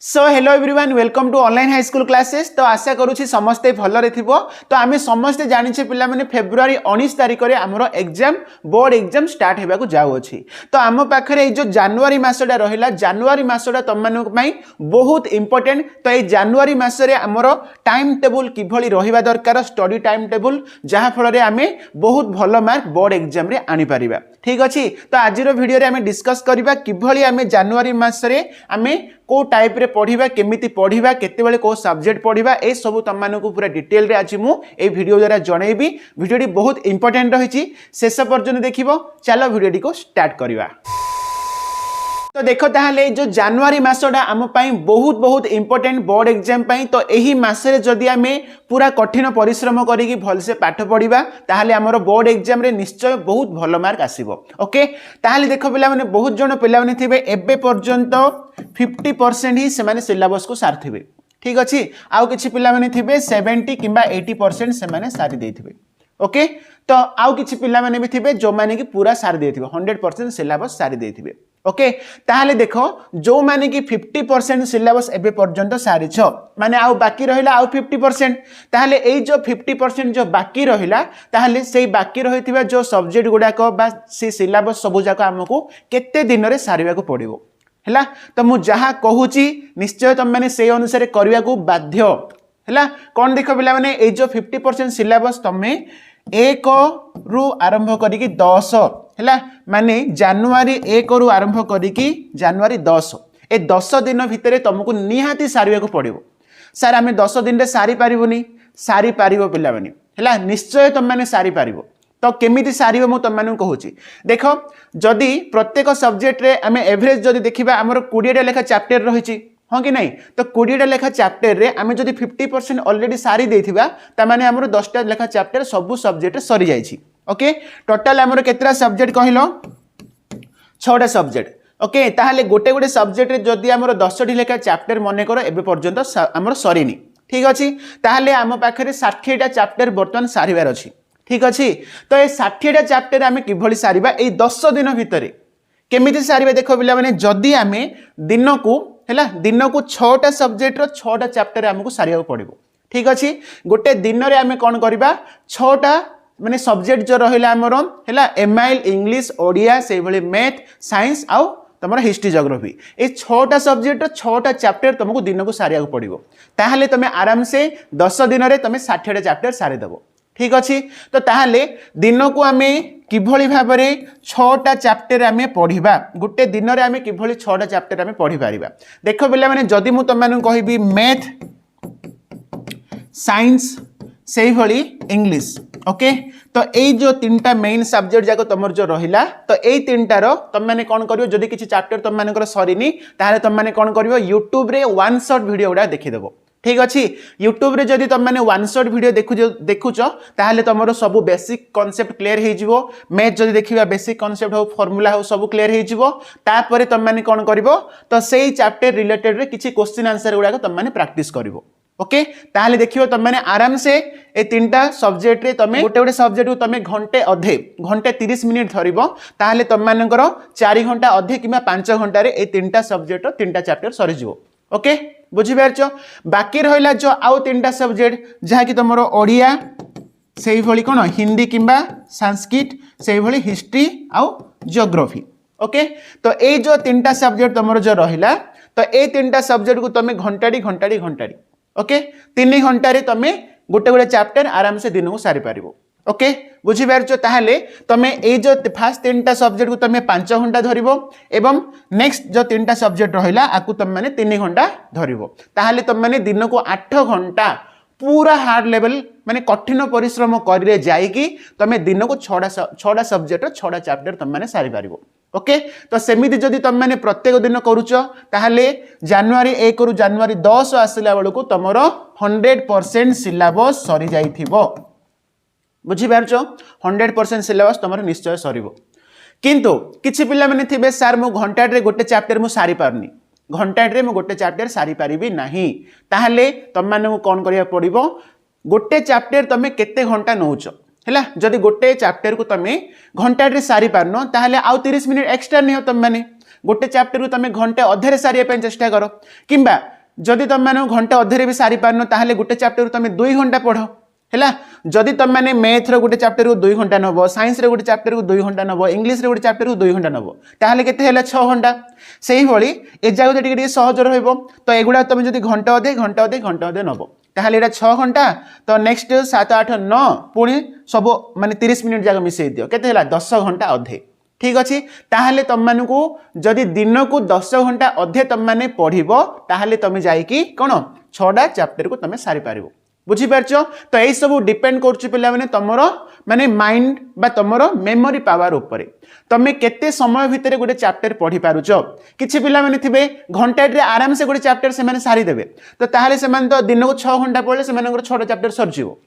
So hello everyone welcome to online high school classes. तो आशा करूँ समस्ते भलरे थिबो। तो आमे समस्ते जानिछे पिला माने फेब्रुआरी 19 तारिख रे हमरो एग्जाम बोर्ड एग्जाम स्टार्ट हेबा को जाउ अछि। तो आम पाखरे जो जनवरी मासटा रहिला जनवरी मासटा तम मानक पई बहुत इंपोर्टेंट। तो ए जनवरी मास रे हमरो टाइम टेबल किभली रहिबा दरकार स्टडी टाइम टेबल जहा फल रे आमे बहुत भलो मार्क बोर्ड एग्जाम रे आनी परिबा। ठीक अछि। तो आजिरो वीडियो रे आमे डिस्कस करिबा किभली आमे जनवरी मास रे आमे को टाइप रे पढ़िबा केमिति पढ़िबा केते बेले को सब्जेक्ट पढ़िबा ए सब तम मानकु पूरा डिटेल रे आज मु ए वीडियो द्वारा जणैबी। वीडियोटी बहुत इंपोर्टेंट रहिछि शेष पर्यंत देखिबो। चलो वीडियोटी को स्टार्ट करिबा। तो देखो ताहले जो जनवरी मासटा आम पाई बहुत बहुत इंपोर्टेंट बोर्ड एग्जाम पाई। तो एही मासरे जदि आमे पूरा कठिन परिश्रम करिकी भलसे पाठ पढ़िबा ताहले हमरो बोर्ड एग्जाम रे निश्चय बहुत भलो मार्क आसीबो। ओके ताहले देखो पिला माने बहुत जण पिला माने थिबे एबे पर्यंत 50% ही से माने सिलेबस को सारथिबे। ठीक अछि। आउ किछि पिला माने थिबे 70 किबा 80% से माने सारी देथिबे। ओके तो आउ किछि पिला माने भी थिबे जो माने कि पूरा सारी देथिबे 100% सिलेबस सारी देथिबे। ओके ताहले देखो जो माने कि 50% सिलेबस एबे पर्यंत सारी छ माने आउ बाकी रहिला आउ 50%। ताहले एई जो 50% जो बाकी रहिला ताहले सेई बाकी रहितिबा जो सब्जेक्ट गुडा को बा से सिलेबस सब जाक हमकु केते दिन रे सारिबा को पड़िबो हैला। तो मु जहा कहूची निश्चय तम माने सेई अनुसार करिया को बाध्य हैला। कोन देखो पिला माने एई जो 50% सिलेबस तमे 1 रु आरंभ करिकी 10 हैला माने जनवरी 1 रु आरंभ करिकी जनवरी 10 ए 10 दिन भितरे तुमको निहाती सारिया को पड़िबो। सर आमे 10 दिन रे सारी पारिबोनी सारी पारिबो पिला माने हैला निश्चय तुम माने सारी पारिबो। तो केमिति सारिबो मु तुम माने कहूची देखो जदि प्रत्येक सब्जेक्ट रे आमे एवरेज जदि देखिबा हमर 20 टा लेखा चैप्टर रहिची हाँ कि नहीं। तो 20 टा लेखा चैप्टर रे आमे जदि 50% ऑलरेडी सारी देथिबा ता माने हमर 10 टा लेखा चैप्टर सब सब्जेक्ट सरी जाईची। ओके टोटल हमर केतरा सब्जेक्ट कहिलो 6 टा सब्जेक्ट। ओके ताहले गोटे गोटे सब्जेक्ट रे जदि हमर 10 टी लेखा चैप्टर मने करो एबे पर्यंत हमर सरीनी। ठीक अछि। ताहले हम पाखरे 60 टा चैप्टर वर्तमान सारिबार अछि। ठीक अछि। तो ए 60 टा चैप्टर आमे किभली सारिबा ए 10 दिन भितरे केमिति सारिबा देखो पिला माने जदि आमे दिन को हैला दिन को 6 टा सब्जेक्ट रो 6 टा चैप्टर हमकु सारिया पड़िबो। ठीक अछि। गोटे दिन रे आमे कोन करबा 6 टा माने सब्जेक्ट जो रहिला हमरो हैला एमआईएल इंग्लिश ओडिया से भली मैथ साइंस आउ तमरा हिस्ट्री ज्योग्राफी ए 6 टा सब्जेक्ट रो 6 टा चैप्टर तुमको दिन को सारिया पड़िबो। ताहले तमे आराम से 10 दिन रे तमे 60 टा चैप्टर सारि दबो। ठीक अछि। तो ताहले दिन को आमे किभली भाबरे 6 टा चैप्टर आमे पढिबा गुटे दिन रे आमे किभली 6 टा चैप्टर आमे पढि पारिबा। देखो पिला माने जदि मु तम माने कहिबी मैथ साइंस से भली इंग्लिश। ओके तो ए जो तीनटा मेन सब्जेक्ट जाको तमर जो रहिला तो ए तीनटा रो तम माने कोन करियो जदि किछि चैप्टर तम माने कर सरीनी ताले तम माने कोन करियो YouTube रे वन शॉट वीडियो उडा देखि देबो। ठीक अछि। YouTube रे जदि तम माने वन शॉट वीडियो देखुचो ताहले तमरो सब बेसिक कांसेप्ट क्लियर हे जिवो। मैथ जदि देखिबा बेसिक कांसेप्ट हो फार्मूला हो सब क्लियर हे जिवो। तापरे तम माने कोन करिवो तो सेही चैप्टर रिलेटेड रे किछि क्वेश्चन आंसर उडा तम माने प्रैक्टिस करिवो। ओके ताहले देखियो तम माने आराम से ए तीनटा सब्जेक्ट रे तमे गोटे गोटे सब्जेक्ट को तमे घंटे 30 मिनिट धरिबो ताहले तम मानकर 4 घंटा अधे किबा 5 घंटा रे ए तीनटा सब्जेक्ट तीनटा चैप्टर सरी जिवो। ओके बुझि पारछो। बाकी रहिला जो आउ तीनटा सब्जेक्ट जहा कि तमरो ओडिया सेही भली कोन हिंदी किबा संस्कृत सेही भली हिस्ट्री आउ ज्योग्राफी। ओके तो ए जो तीनटा सब्जेक्ट तमरो जो रहिला तो ए तीनटा सब्जेक्ट को तमे घंटाडी ओके 3 घंटा रे तमे गोटे गोटे चैप्टर आराम से दिन को सारी पारिबो। ओके बुझि पारछो। ताहले तमे ए जो फर्स्ट तीनटा सब्जेक्ट को तमे 5 घंटा धरिबो एवं नेक्स्ट जो तीनटा सब्जेक्ट रहिला आकु तम माने 3 घंटा धरिबो। ताहले तम माने दिन को 8 घंटा पूरा हार्ड लेवल माने कठिन परिश्रम करिरे जाईकी तमे दिन को 6टा सब्जेक्ट 6टा चैप्टर तम माने सारी पारिबो। ओके तो सेमिति जदि तम माने प्रत्येक दिन करूचो ताहले जनवरी 1 रु जनवरी 10 आसिला बेलको तमरो 100% सिलेबस सरी जाइथिबो। बुझी पारछो 100% सिलेबस तमरो निश्चय सरीबो। किंतु किछि पिला माने थिबे सर मु घंटा रे गोटे चैप्टर मु सारी पारनी घंटा रे मु गोटे चैप्टर सारी पारिबी नाही ताहले तम माने मु कोन करिया पड़िबो गोटे चैप्टर तमे केते घंटा नउचो हैला जदि गोटे चैप्टर को तमे घंटा रे सारी पारनो ताहले आउ 30 मिनिट एक्स्ट्रा नियो तम माने गोटे चैप्टर को तमे घंटे अधेरे सारिया पे चेष्टा करो किंबा जदि तुम मैंने घंटे अधे भी सारी पारन ताहले गोटे चैप्टर तुम 2 घंटा पढ़ है। जदि तुम मैंने मैथ रो गोटे चैप्टर को 2 घंटा नब, साइंस रे गोटे चैप्टर को 2 घंटा नब, इंग्लिश रे गोटे चैप्टर को 2 घंटा नब, ताहले केते हैला 6 घंटा। सेही भली ए जागो टिके सहज रहइबो। तो एगुडा तुम जदि घंटा अधे नब ताहले एटा 6 घंटा। तो नेक्स्ट 7 8 9 पुणी सब माने 30 मिनिट जाक मिसई दियो केते हैला 10 घंटा अधे। ठीक अच्छे। ताहले तुम मानू जदि दिन को 10 घंटा अधे तुम मैंने पढ़िबो ताहले तुम जाइकी कौन 6टा चैप्टर को तुम सारी पारिबो। बुझीपार। तो यही सब डिपेंड कर पे तुमर माने माइंड बा तुमर मेमोरी पावर उपर तुम केते समय भितर गोटे चैप्टर पढ़ी पारुच। किछि पिला माने थिबे घंटाटे आराम से गोटे चैप्टर से सारी देबे। तो ताहले से तो दिन को 6 घंटा पढ़ले से 6टा चैप्टर सरजिवो।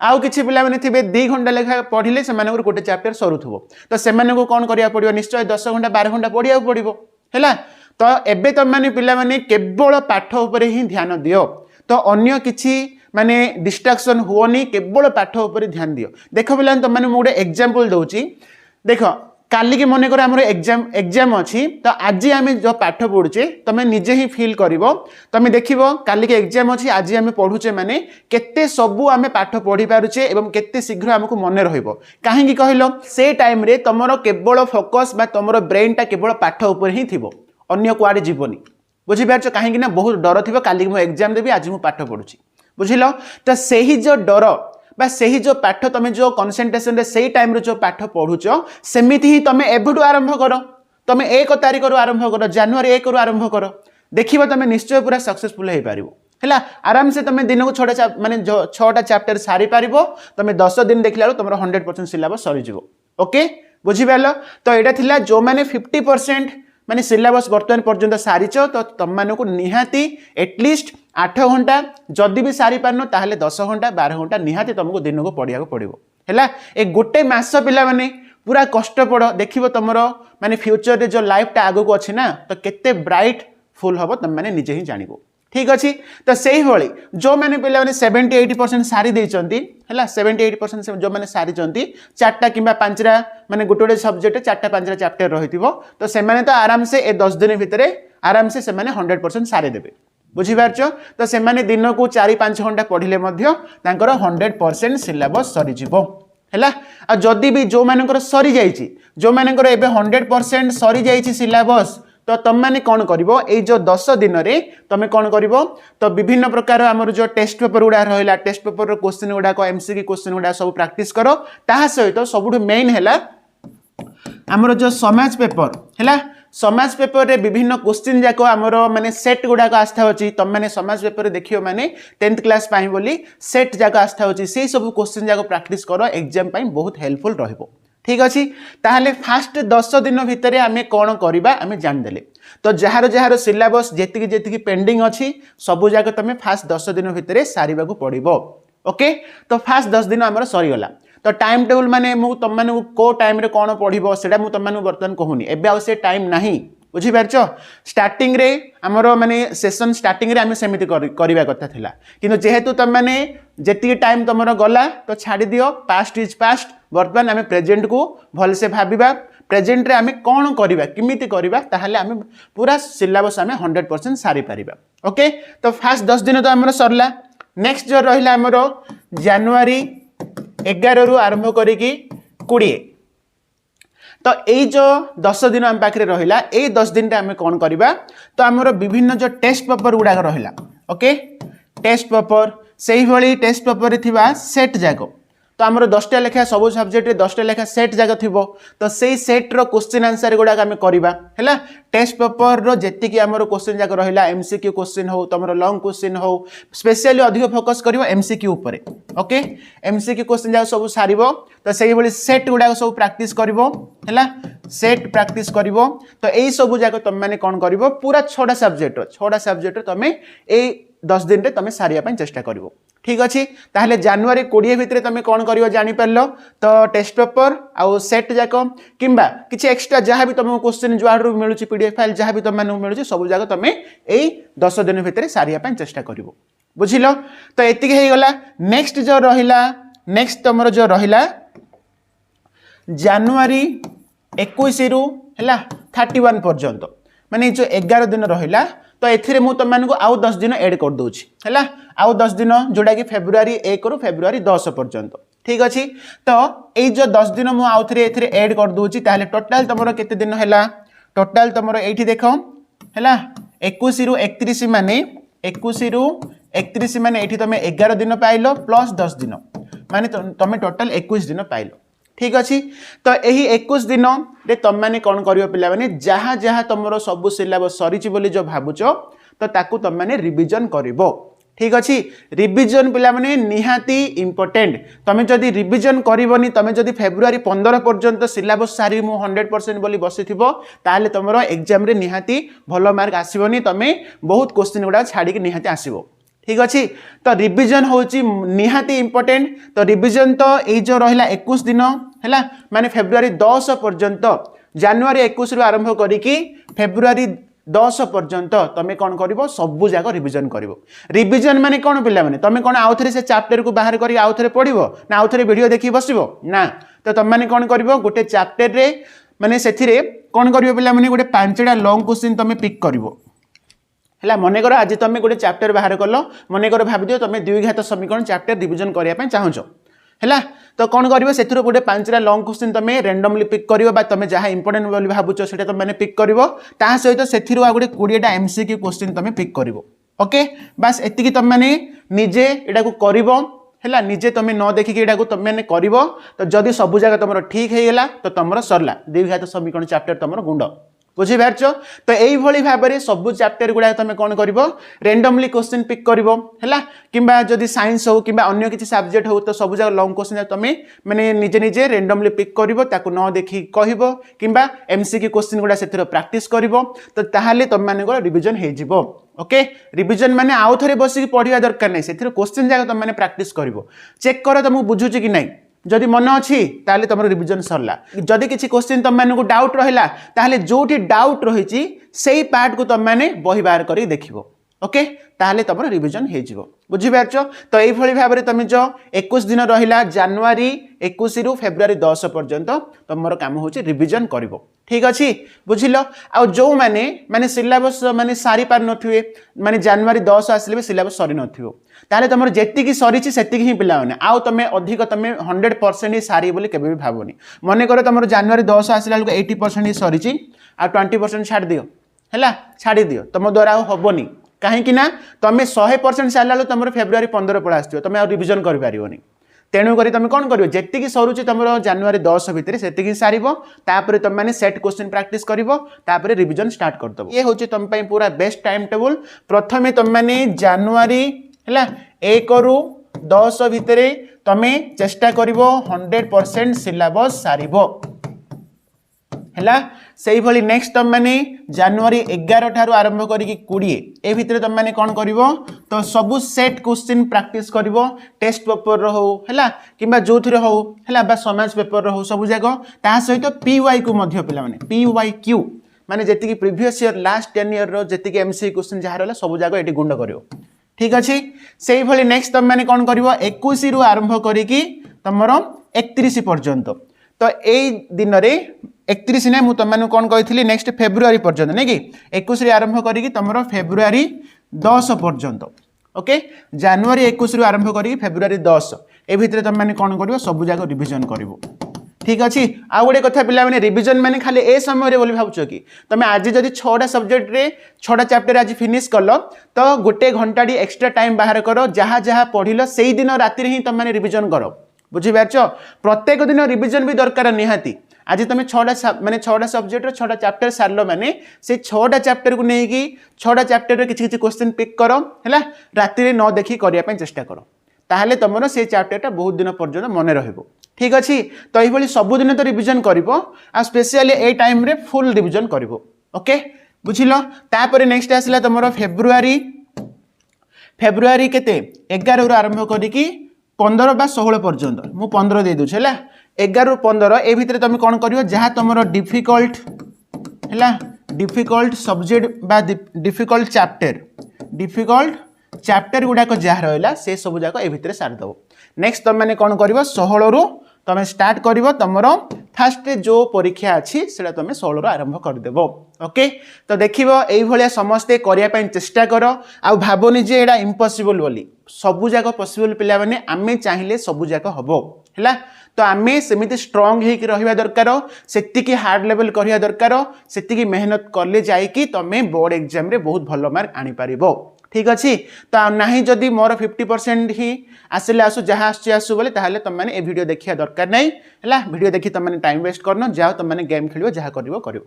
आउ किछि पिला माने थिबे 2 घंटा लेखा पढ़िले से गोटे चैप्टर सरुथबो। तो से कौन करिया पड़िबो निश्चय 10 घंटा 12 घंटा पढ़िया पड़िबो हैला। तो एबे तुम माने पिला माने केवल पाठ उपर ही ध्यान दियो। तो अन्य किछि माने डिस्ट्रैक्शन हुओनी, केवल पाठ उपर ध्यान दियो। देख पिला तुम माने गोटे एग्जांपल दउची। देख काली के मन कर आम एग्जाम अच्छी। तो आज आम जो पाठ पढ़ुचे तुम निजे ही फील करिवो। तुम देखिबो काली के एग्जाम अच्छी आज आम पढ़ुचे माने केते सबु आम पाठ पढ़ी पारुचे एवं केते शीघ्र आमको मन रहिबो। काहेकि कहलो से टाइम रे तुमरो केवल फोकस बा तुमरो ब्रेन टा केवल पाठ ऊपर ही थिबो, अन्य कुआडे जीवनी। बुझी पारछ। काहेकि ना बहुत डर थिबो काली मो एग्जाम देबी आज मु पाठ पढ़ुची। बुझिलो। तो सही जो डर बा सही जो पाठ तुम जो कंसंट्रेशन रे सही टाइम रे जो पाठ पढ़ुच सेमिति ही तुम एबठू आरंभ कर। तुम 1 तारिख रु आरंभ कर, जनवरी 1 रु आरंभ कर, देखिबो तुम निश्चय पूरा सक्सेसफुल हे पारिबो हैला। आराम से तुम दिन को 6टा माने 6टा चैप्टर सारी पारिबो। तुम 10 दिन देखला तुम 100% सिलेबस सरी जिवो। ओके बुझी पारलो। तो एटा थिला जो माने 50% माने सिलेबस वर्तमान पर्यंत सारीच। तो तुम मानू निहाती एटलिस्ट 8 घंटा जदि भी सारी पारन ताहले 10 घंटा 12 घंटा निहाती तुमको दिन को पढ़िया पड़ो है। ए गोटे मास पिला माने पूरा कष्ट पड़ देखिबो तुमरो माने फ्यूचर रे जो लाइफ टा आगो को अछि ना तो केते ब्राइट फुल हबो तुम माने निजे ही जानिबो। ठीक अच्छे। तो से भाई जो मैंने पिला माने 70-80% सारी देइचंती हैला। 70-80% जो मैंने सारी चंती 4टा किंबा 5टा माने गोटे सब्जेक्ट 4टा 5टा चैप्टर रहिथिबो। तो से माने तो आराम से ए 10 दिन भितरे आराम से माने 100% सारी देबे। बुझी पारछ। तो से माने दिन को 4-5 घंटा पढ़िले मध्य तांकर 100% सिलेबस सरी जिवो हैला। आ जदि भी जो मानकर सरी जाइछि जो मानकर एबे 100% सरी जाइछि सिलेबस तो तुम मैंने कौन करिवो ए जो 10 दिन रे तुम कौन करिवो तो विभिन्न प्रकार आमर जो टेस्ट पेपर गुड़ा रहा टेस्ट पेपर रो क्वेश्चन गुड़ाक एमसीक्यू क्वेश्चन गुड़ा सब प्रैक्टिस करो। ता सहित सबुठ मेन हैला आमर जो समाज पेपर हैला। समाज पेपर रे विभिन्न क्वेश्चन जाक आमर माने सेट गुड़ाक आस्था होची। तुम मैंने समाज पेपर देखियो माने 10th क्लास पाई बोली सेट जाक आस्था होची। से सब क्वेश्चन जाक प्रैक्टिस करो एग्जाम पाई बहुत हेल्पफुल रहइबो। ठीक अच्छे। ताहले फास्ट 10 दिन भितर आमे कौन करबा आमे जान देले। तो जार जार सिलेबस जेतिकी जेतिकी पेंडिंग अच्छी सबु जाक तुम फास्ट 10 दिन भितर सारिबा को पड़िबो। ओके। तो फास्ट 10 दिन आमर सरीगला। तो टाइम टेबल माने मु तुम माने को टाइम रे कौन पढ़िबो सेटा मु तुम माने बर्तमान कहूनी एबे आ से टाइम नाही। बुझी पारछ। स्टार्टिंग रे हमर माने सेशन स्टार्टिंग रे आमे सेमिति करिबा कथा थिला किंतु जेहेतु तुम माने जेतिकी टाइम तुमरो गला तो छाड़ी दियो। Past is past. वर्तमान आमे प्रेजेंट को भल से भाबिबा। प्रेजेंट रे आमे कोन करिबा किमिति करिबा ताहले आमे पूरा सिलेबस आमे 100% सारी पारिबा। ओके। तो फास्ट 10 दिन तो हमर सरला। नेक्स्ट जो रहिला हमर जनवरी 11 रु आरंभ करिकी 20। तो यही जो 10 दिन आम पाखे रहा यही 10 दिन आम कौन करवा तो आमर विभिन्न जो टेस्ट पेपर गुड़ाक रहा। ओके। टेस्ट पेपर से भाई टेस्ट पेपर थिबा सेट जाक तो आमर 10टा लेखा सब सब्जेक्ट 10टा लेखा सेट जाक थिबो। तो से सेट रो क्वेश्चन आंसर गुड़ाक आम करवा है। टेस्ट पेपर रो जेतिकी आमर क्वेश्चन जाक रहा एमसीक्यू क्वेश्चन हो तुम लॉन्ग क्वेश्चन हो स्पेशली अधिक फोकस करिवो एमसीक्यू ऊपर। ओके। एमसीक्यू क्वेश्चन जाक सब सारिबो। तो से भाई सेट गुड़ाक सब प्रैक्टिस करिवो है। सेट प्रैक्टिस करिवो। तो यही सब जाक तुम माने कौन करिवो पूरा 6टा सब्जेक्ट तुम ए 10 दिन रे तुम सारिया पई चेष्टा करिवो। ठीक अच्छे। ताहले जनवरी 20 भितर तुम कौन कर जानी पारलो तो टेस्ट पेपर आउ सेट जाक किंबा किसी एक्स्ट्रा जहाँ भी तुमको क्वेश्चन जुआड़ू मिलूँ पीडीएफ फाइल जहाँ भी तुम मिलूँ सब जाक तुम यही 10 दिन भितर सारिया पई चेष्टा करिवो। बुझिलो। तो एतिके हे गला। नेक्स्ट जो रहिला नेक्स्ट तुमरो जो रहिला जनवरी 21 रु हैला 31 पर्यंत माने जो 11 दिन रहिला तो एथिरे मु तुम मानक आउ 10 दिन ऐड कर दूची हैला आउ 10 दिन जोड़ा कि फेब्रुआरी 1 रु फेब्रुआरी 10 पर्यंत ठीक अच्छी तो ये जो 10 दिन मुझे आउ थे ऐड कर दूची ताहले टोटाल तुम केते दिन है टोटाल तुम ये देख है 21 रु 31 माने 21 रु 31 माने ये तुम 11 दिन पाइल प्लस 10 दिन माने तुम टोटाल 21 दिन पाइल ठीक अच्छी तो यही 21 दिन रे तुम मैंने कौन कर पे जहाँ जहाँ तुम सब सिलेबस सरी जो भावुच तो ताकू तुम मैंने रिविजन कर ठीक अच्छी रिविजन पिला माने निहाती इंपोर्टेंट तुम जदि रिविजन करबनी तुम जदि फेब्रुआरी 15 पर्यंत सिलेबस सारी मु 100% बोली बसीथिबो ताले तुमरो एग्जाम रे निहाती भलो मार्क आसीबनी तुमे बहुत क्वेश्चन गुडा छाड़ी के निहाती आसीबो ठीक अच्छी तो रिविजन होची निहाती इंपोर्टेंट तो रिविजन तो ये जो रहिला 21 दिन है माने फेब्रुआरी 10 पर्यंत जनवरी 21 रु आरंभ करिकी फेब्रुआरी 10 पर्यंत तुम कौन कर सबू जाक रिविजन कर रिविजन माने कौन पिला माने तुम कौन आउ थे से चैप्टर को बाहर कर आउ थे पढ़ ना आउ थे वीडियो देखी बस ना तो तुम मैंने कौन कर गोटे चैप्टर रे माने से कौन कर पिला माने गोटे 5टा लॉन्ग क्वेश्चन तुम पिक कर है मनकर आज तुम गोटे चैप्टर बाहर कल मनकर भाव दियो तुम द्विघात समीकरण चैप्टर रिविजन करने चाहूच है तो कौन कर से गोटे 5टा लॉन्ग क्वेश्चन तुम रेंडमली पिक कर तुम जहाँ इंपोर्टेंट बोली भावुच से तुम मैंने पिक कर सहित से गोटे 20टा एमसीक्यू क्वेश्चन तुम पिक कर ओके बस एति तुम मैंने निजे यहाँ कर है निजे तुम न देखिक यहाँ तुम मैंने कर तो जदि सब जगह तुम ठीक है तो तुम सरला द्विघात समीकरण चैप्टर तुम गुंड बुझीपार तो यही भाव में सब चैप्टर गुड़ा तुम कौन कर रेंडमली क्वेश्चन पिक कर कि जदि साइंस हो कि अन्य किसी सब्जेक्ट हो तो सब जगह लॉन्ग क्वेश्चन तुम मैंने निजे निजे रेंडमली पिक कर न देखी कह कि एमसीक्यू क्वेश्चन गुड़ा से प्रैक्टिस कर तो ताहले तुम मान रिविजन हो ओके रिविजन माने आउ थे बसिक पढ़ा दरकार नहीं से क्वेश्चन जगह तुम मैंने प्रैक्टिस कर चेक कर तुमको बुझुची कि नहीं जदि मन अच्छी ताले तुम रिविजन सरला जदि किसी क्वेश्चन तुम मानक डाउट रहा ताहले जोठी डाउट रही से पार्ट को तुम मैंने बही बाहर कर देखो ओके ताहले तुम रिविजन हो बुझीपार तो यही भाव में तुम जो 21 दिन रहा जनवरी 21 रु फेब्रुआरी 10 पर्यंत तुम काम हो रिविजन कर ठीक अच्छी बुझिल आ जो मैंने माने सिलेबस माने सारी पार नथिबे माने जनवरी 10 आसले भी सिलेबस सरी नथिबो ताले तुम जेतिकी सरी सेतिकी ही पिला माने आउ तुम अधिक तुम 100% ही सारी बोली केबे भी भाबोनी मने करो तुम जनवरी 10 आसला 80% ही सरी आ 20% छाड़ दियो हैला छाड़ी दियो तुम द्वारा होबोनी कहीं ना तुम 100% सारा तुम फेब्रुआरी 15 पड़ा आसो तुम आ रिविजन कर पारिबोनी तेणुक तुम कौन कर जी सरुची तुम जनवरी 10 भितर से सार तुम मैंने सेट क्वेश्चन प्रैक्टिस कर रिविजन स्टार्ट करदे ये हूँ तुम पूरा बेस्ट टाइम टेबल प्रथम तुम मैंने जनवरी है 1 रु 10 भितर तुम चेष्टा कर 100% सिलेबस सार है से भली नेक्स्ट तुम मैंने जनवरी 11 ठारू आरंभ करी 20 ए भितर तुम मैंने कौन कर तो सबू सेट क्वेश्चन प्रैक्टिस कर टेस्ट पेपर हो है कि जो थे हो है समाज पेपर हो सब जगह ता सहित पीवाई को पिला माने PYQ माने जेतिकी प्रीवियस ईयर लास्ट 10 ईयर जेतिकी एमसीक्यू क्वेश्चन जहाँ रहा सब जगह ये गुंड कर ठीक अच्छे से भली नेक्स्ट तुम मैंने कौन कर 21 रु आरंभ करी तुम 31 पर्यंत तो यही दिन में 31 ना मुझे तुम कौन कही नेक्स्ट फेब्रुआरी पर्यंत नहीं कि 21 आरंभ करी तुम फेब्रुआरी 10 पर्यंत ओके जनवरी 21 रु आरंभ करी फेब्रुआरी 10 ए भितर तुम मैंने कौन कर सब जगह रिविजन कर ठीक अच्छे आउ गोटे कथा पिला माने रिविजन माने खाली ए समय बोली भावुच कि तुम आज जदि 6टा सब्जेक्ट रे 6टा चैप्टर आज फिनिश कल तो गोटे घंटा एक्स्ट्रा टाइम बाहर कर जहाँ जहाँ पढ़िल से दिन राति ही तुम मैंने रिविजन कर बुझीपार प्रत्येक दिन रिविजन भी दरकार निहाती आज तुम 6टा सब्जेक्ट 6टा चैप्टर सारल माने से 6टा चैप्टर को लेकिन 6टा चैप्टर किसी क्वेश्चन पिक कर है राति न देखी करने चेष्टा कर ताहले तुम से चैप्टर बहुत दिन पर्यंत मन रहिबो ठीक अच्छी तो ये सबुदिन तो रिविजन कर स्पेशली ए टाइम रे फुल रिविजन कर ओके बुझिल तापर नेक्स्ट आसला तुम फेब्रुआरी केते 11 रु आरंभ करी 15 बा 16 पर्यंत मु 15 दे दूछ है 11 रु 15 ए भितर तुम कौन कर जहाँ तुम डिफिकल्ट है डिफिकल्ट सब्जेक्ट बा डिफिकल्ट चैप्टर गुड़ाक जहाँ रहा से सब जाक ए भितर सारदेव नेक्स्ट तुम मैंने कौन कर 16 रु तुम स्टार्ट कर तुम फास्ट जो परीक्षा अच्छी से तुम 16 आरंभ करदेव ओके। तो देख ये समस्ते करने चेष्टा कर आ भावनी जे एटा इम्पॉसिबल बोली सबू जाक पॉसिबल पिला माने आमे चाहिए सबू जाक हबो हैला। तो आमे सेमिति स्ट्रांग होइक रहिबा दरकार सेतिकी हार्ड लेवल करिया दरकार सेतिकी मेहनत करले जाइकी तमे बोर्ड एग्जाम रे बहुत भलो मार्क आनी पारिबो ठीक अच्छी। तो नहीं जदि मोर 50% ही आसिले आसु जहाँ आसु बोले ताहले तुम मैंने ए वीडियो देखिया दरकार नहीं है वीडियो देखी तुम मैंने टाइम वेस्ट करना जाओ तुम मैंने गेम खेल जहाँ कर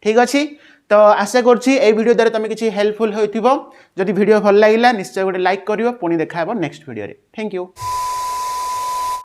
ठीक अच्छी। तो आशा करुँची वीडियो द्वारा तुम किसी हेल्पफुल होइथिबो जदि वीडियो भल लगिला निश्चय गोटे लाइक करिवो पुणी देखा नेक्स्ट वीडियो रे थैंक यू।